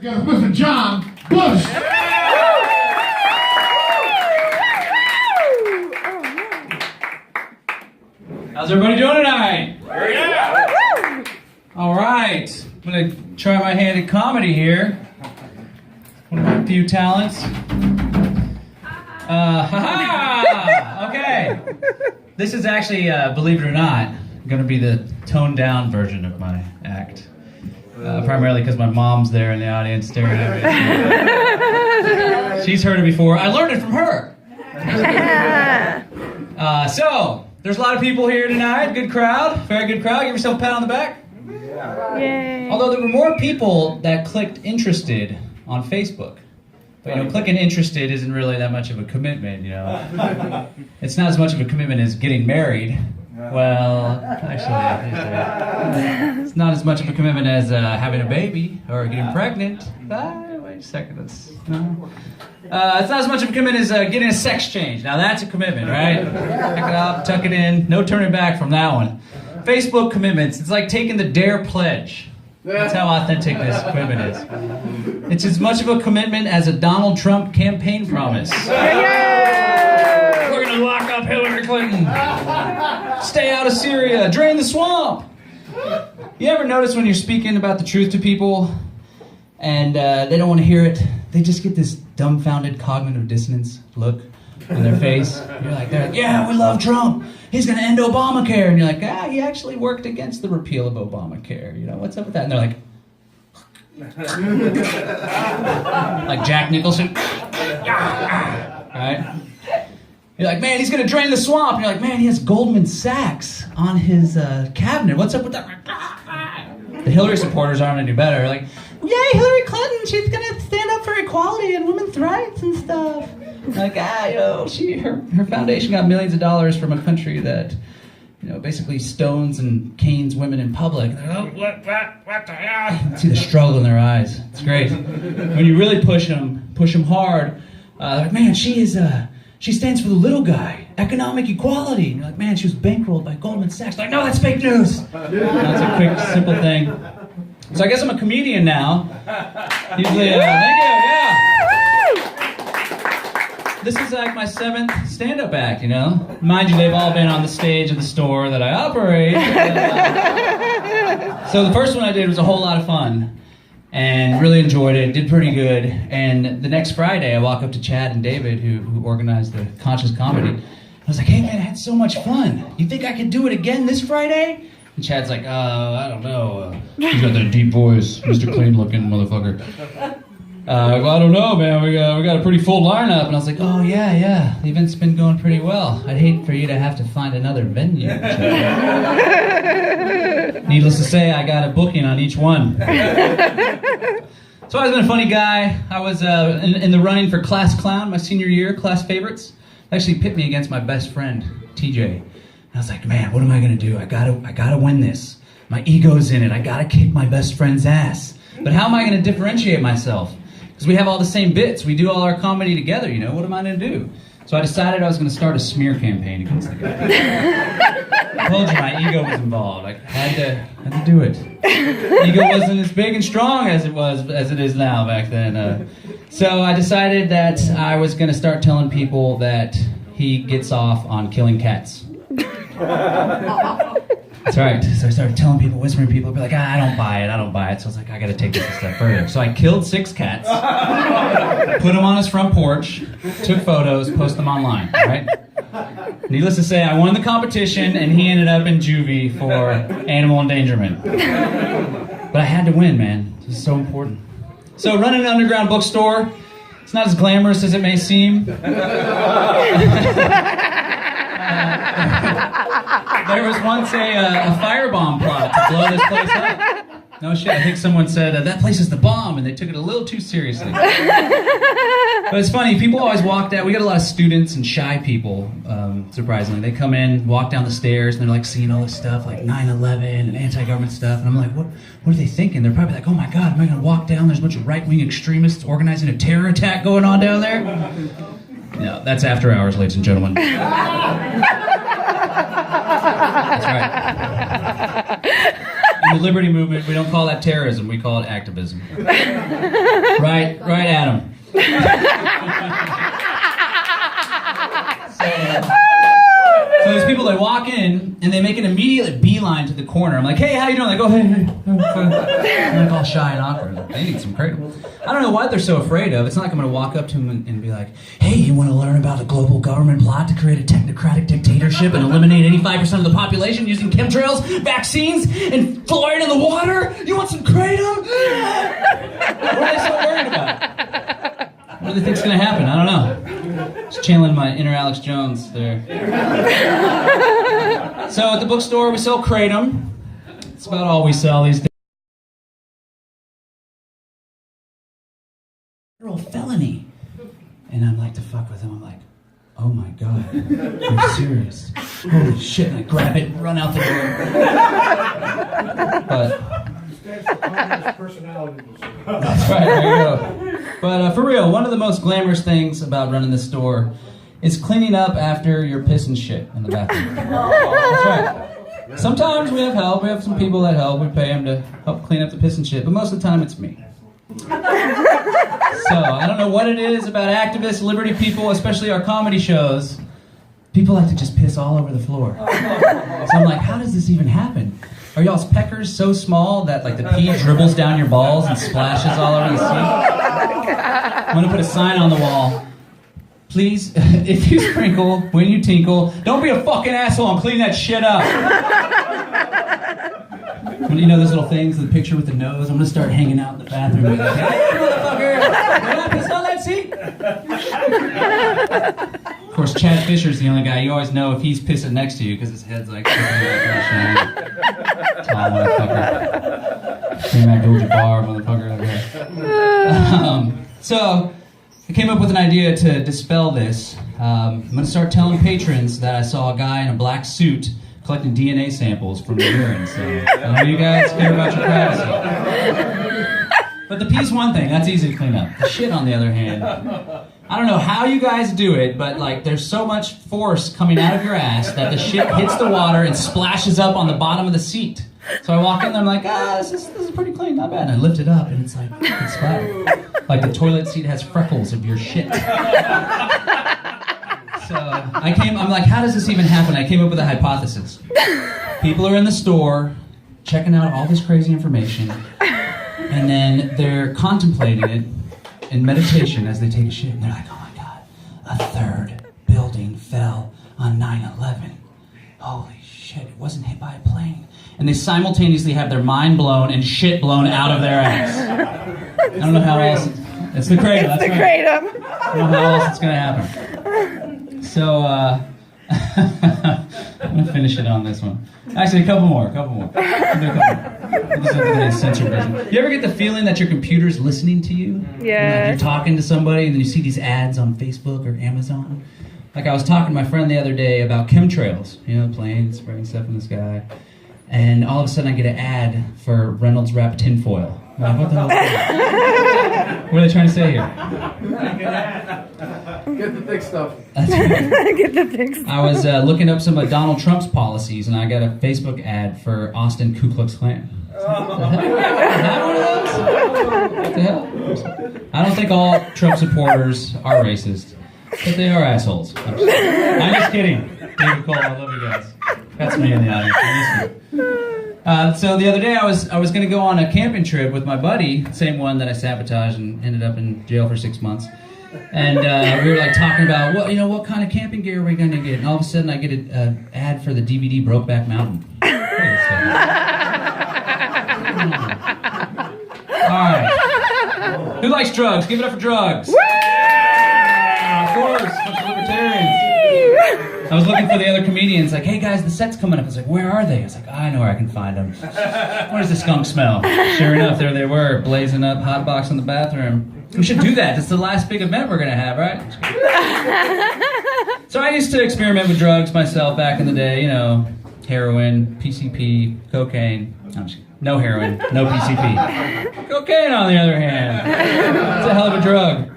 Mr. John Bush. How's everybody doing tonight? All right, I'm gonna try my hand at comedy here. One of my few talents. Okay. This is actually, believe it or not, gonna be the toned down version of my act. Primarily because my mom's there in the audience staring at me. She's heard it before. I learned it from her. So, there's a lot of people here tonight. Good crowd. Very good crowd. Give yourself a pat on the back. Yay. Although there were more people that clicked interested on Facebook. But, clicking interested isn't really that much of a commitment, It's not as much of a commitment as getting married. Well, actually, it's not as much of a commitment as having a baby or getting pregnant. Wait a second, it's not as much of a commitment as getting a sex change. Now that's a commitment, right? Pick it up, tuck it in, no turning back from that one. Facebook commitments, it's like taking the DARE pledge. That's how authentic this commitment is. It's as much of a commitment as a Donald Trump campaign promise. We're gonna lock up Hillary Clinton. Stay out of Syria. Drain the swamp. You ever notice when you're speaking about the truth to people and they don't want to hear it? They just get this dumbfounded cognitive dissonance look on their face. They're like, yeah, we love Trump. He's going to end Obamacare. And you're like, he actually worked against the repeal of Obamacare. What's up with that? And they're like Jack Nicholson. Right? You're like, man, he's going to drain the swamp. And you're like, man, he has Goldman Sachs on his cabinet. What's up with that? The Hillary supporters aren't any better. Like, yay, Hillary Clinton. She's going to stand up for equality and women's rights and stuff. Like, her foundation got millions of dollars from a country that, basically stones and canes women in public. Like, oh, what the hell? See the struggle in their eyes. It's great. When you really push them hard, like, man, she stands for the little guy, economic equality. And you're like, man, she was bankrolled by Goldman Sachs. Like, no, that's fake news. That's a quick, simple thing. So I guess I'm a comedian now. Usually, thank you, yeah. This is like my 7th stand-up act, Mind you, they've all been on the stage of the store that I operate. So the first one I did was a whole lot of fun. And really enjoyed it, did pretty good. And the next Friday, I walk up to Chad and David, who organized the Concious Comedy. I was like, hey man, I had so much fun. You think I could do it again this Friday? And Chad's like, I don't know. He's got that deep voice, Mr. Clean looking motherfucker. I don't know, man, we got a pretty full lineup. And I was like, oh yeah, the event's been going pretty well. I'd hate for you to have to find another venue. Needless to say, I got a booking on each one. So I've been a funny guy. I was in the running for Class Clown my senior year, class favorites. They actually pit me against my best friend, TJ. And I was like, man, what am I gonna do? I gotta win this. My ego's in it. I gotta kick my best friend's ass. But how am I gonna differentiate myself? Because we have all the same bits. We do all our comedy together, What am I gonna do? So I decided I was gonna start a smear campaign against the guy. I told you my ego was involved. I had to do it. Ego wasn't as big and strong as it is now back then. So I decided that I was going to start telling people that he gets off on killing cats. That's right. So I started telling people, whispering people, be like, I don't buy it. So I was like, I got to take this a step further. So I killed 6 cats, put them on his front porch, took photos, posted them online, right? Needless to say, I won the competition, and he ended up in juvie for animal endangerment. But I had to win, man. This is so important. So running an underground bookstore, it's not as glamorous as it may seem. There was once a firebomb plot to blow this place up. No shit, I think someone said, that place is the bomb, and they took it a little too seriously. But it's funny, people always walk down, we got a lot of students and shy people, surprisingly. They come in, walk down the stairs, and they're like seeing all this stuff, like 9/11 and anti-government stuff, and I'm like, what are they thinking? They're probably like, oh my God, am I gonna walk down, there's a bunch of right-wing extremists organizing a terror attack going on down there? No, that's after hours, ladies and gentlemen. That's right. In the liberty movement, we don't call that terrorism, we call it activism. Right, Adam? So there's people that walk in and they make an immediate beeline to the corner. I'm like, hey, how you doing? They go, hey. They're like all shy and awkward. Like, they need some kratom. I don't know what they're so afraid of. It's not like I'm going to walk up to them and be like, hey, you want to learn about a global government plot to create a technocratic dictatorship and eliminate 85% of the population using chemtrails, vaccines, and fluoride in the water? You want some kratom? What are they so worried about? What do they think's going to happen? I don't know. Just channeling my inner Alex Jones there. So at the bookstore, we sell kratom. It's about all we sell these days. Federal felony. And I'm like, to fuck with him, I'm like, oh my God, you're serious. Holy shit, and I grab it and run out the door. But that's right, there you go. But for real, one of the most glamorous things about running this store is cleaning up after your piss and shit in the bathroom. That's right. Sometimes we have help. We have some people that help. We pay them to help clean up the piss and shit. But most of the time, it's me. So I don't know what it is about activists, liberty people, especially our comedy shows. People like to just piss all over the floor. So I'm like, how does this even happen? Are y'all's peckers so small that like the pee dribbles down your balls and splashes all over the seat? I'm gonna put a sign on the wall. Please, if you sprinkle, when you tinkle, don't be a fucking asshole and clean that shit up. When you know those little things, the picture with the nose, I'm gonna start hanging out in the bathroom and be like, hey, motherfucker, did I piss on that seat? Of course, Chad Fisher's the only guy. You always know if he's pissing next to you because his head's like, tall motherfucker. Kareem Abdul-Jabbar, motherfucker. Okay. So, I came up with an idea to dispel this. I'm going to start telling patrons that I saw a guy in a black suit collecting DNA samples from the urine. So, I know you guys care about your privacy. But the pee's one thing, that's easy to clean up. The shit, on the other hand, I don't know how you guys do it, but like there's so much force coming out of your ass that the shit hits the water and splashes up on the bottom of the seat. So I walk in there, I'm like, this is pretty clean, not bad. And I lift it up and it's like, it's splattered. Like the toilet seat has freckles of your shit. So I'm like, how does this even happen? I came up with a hypothesis. People are in the store, checking out all this crazy information, and then they're contemplating it in meditation as they take a shit, and they're like, oh my God, a third building fell on 9/11. Holy shit, it wasn't hit by a plane. And they simultaneously have their mind blown and shit blown out of their ass. I don't know how else. It's the kratom. That's the kratom. I don't know how else it's going to happen. So, I'm going to finish it on this one. Actually, a couple more. I'll do a couple more. Censored version. You ever get the feeling that your computer's listening to you? Yeah. Like you're talking to somebody and then you see these ads on Facebook or Amazon? Like I was talking to my friend the other day about chemtrails, planes spraying stuff in the sky. And all of a sudden I get an ad for Reynolds Wrap tinfoil. I'm like, what the hell is that? What are they trying to say here? Get the thick stuff. That's right. Get the thick stuff. I was looking up some of Donald Trump's policies and I got a Facebook ad for Austin Ku Klux Klan. What the hell? Is that one of those? What the hell? I don't think all Trump supporters are racist, but they are assholes. I'm just kidding. David Cole, I love you guys. That's me in the audience. So the other day I was going to go on a camping trip with my buddy, same one that I sabotaged and ended up in jail for 6 months. And we were like talking about what kind of camping gear are we going to get? And all of a sudden I get an ad for the DVD Brokeback Mountain. Wait a second. All right. Who likes drugs? Give it up for drugs. Of course, bunch of libertarians. I was looking for the other comedians, like, hey guys, the set's coming up. I was like, where are they? I was like, I know where I can find them. Where's the skunk smell? Sure enough, there they were, blazing up, hot box in the bathroom. We should do that. It's the last big event we're going to have, right? So I used to experiment with drugs myself back in the day, heroin, PCP, cocaine. No heroin, no PCP. Cocaine, on the other hand. It's a hell of a drug.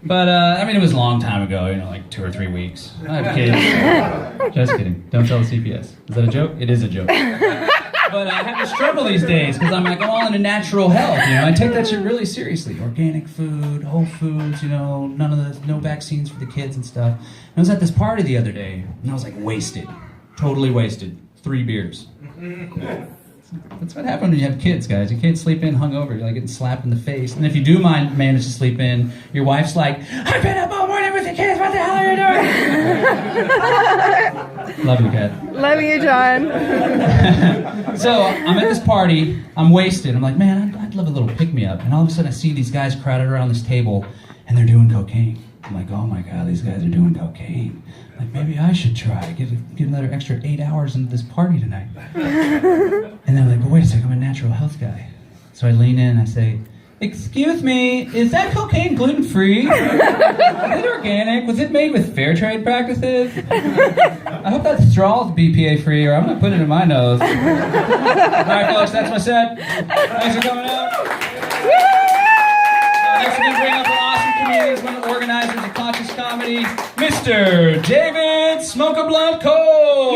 But, it was a long time ago, like 2 or 3 weeks. I have kids. Just kidding. Don't tell the CPS. Is that a joke? It is a joke. But But I have to struggle these days because I'm like, I'm all into natural health. I take that shit really seriously. Organic food, whole foods, no vaccines for the kids and stuff. And I was at this party the other day, and I was like wasted, totally wasted. 3 beers. That's what happens when you have kids, guys. You can't sleep in hungover. You're like getting slapped in the face. And if you do manage to sleep in, your wife's like, I've been up all morning with the kids. What the hell are you doing? Love you, Kat. Love you, John. So I'm at this party. I'm wasted. I'm like, man, I'd love a little pick-me-up. And all of a sudden I see these guys crowded around this table, and they're doing cocaine. I'm like, oh my God, these guys are doing cocaine. Like, maybe I should try. Get another extra 8 hours into this party tonight. And they're like, but wait a second, I'm a natural health guy. So I lean in and I say, excuse me, is that cocaine gluten-free? Is it organic? Was it made with fair trade practices? I hope that straw's BPA-free, or I'm going to put it in my nose. All right, folks, that's my set. Thanks for coming out. Next, we're going to bring up an awesome comedian, one of the organizers of Concious Comedy, Mr. David Smoke a Blunt Cole.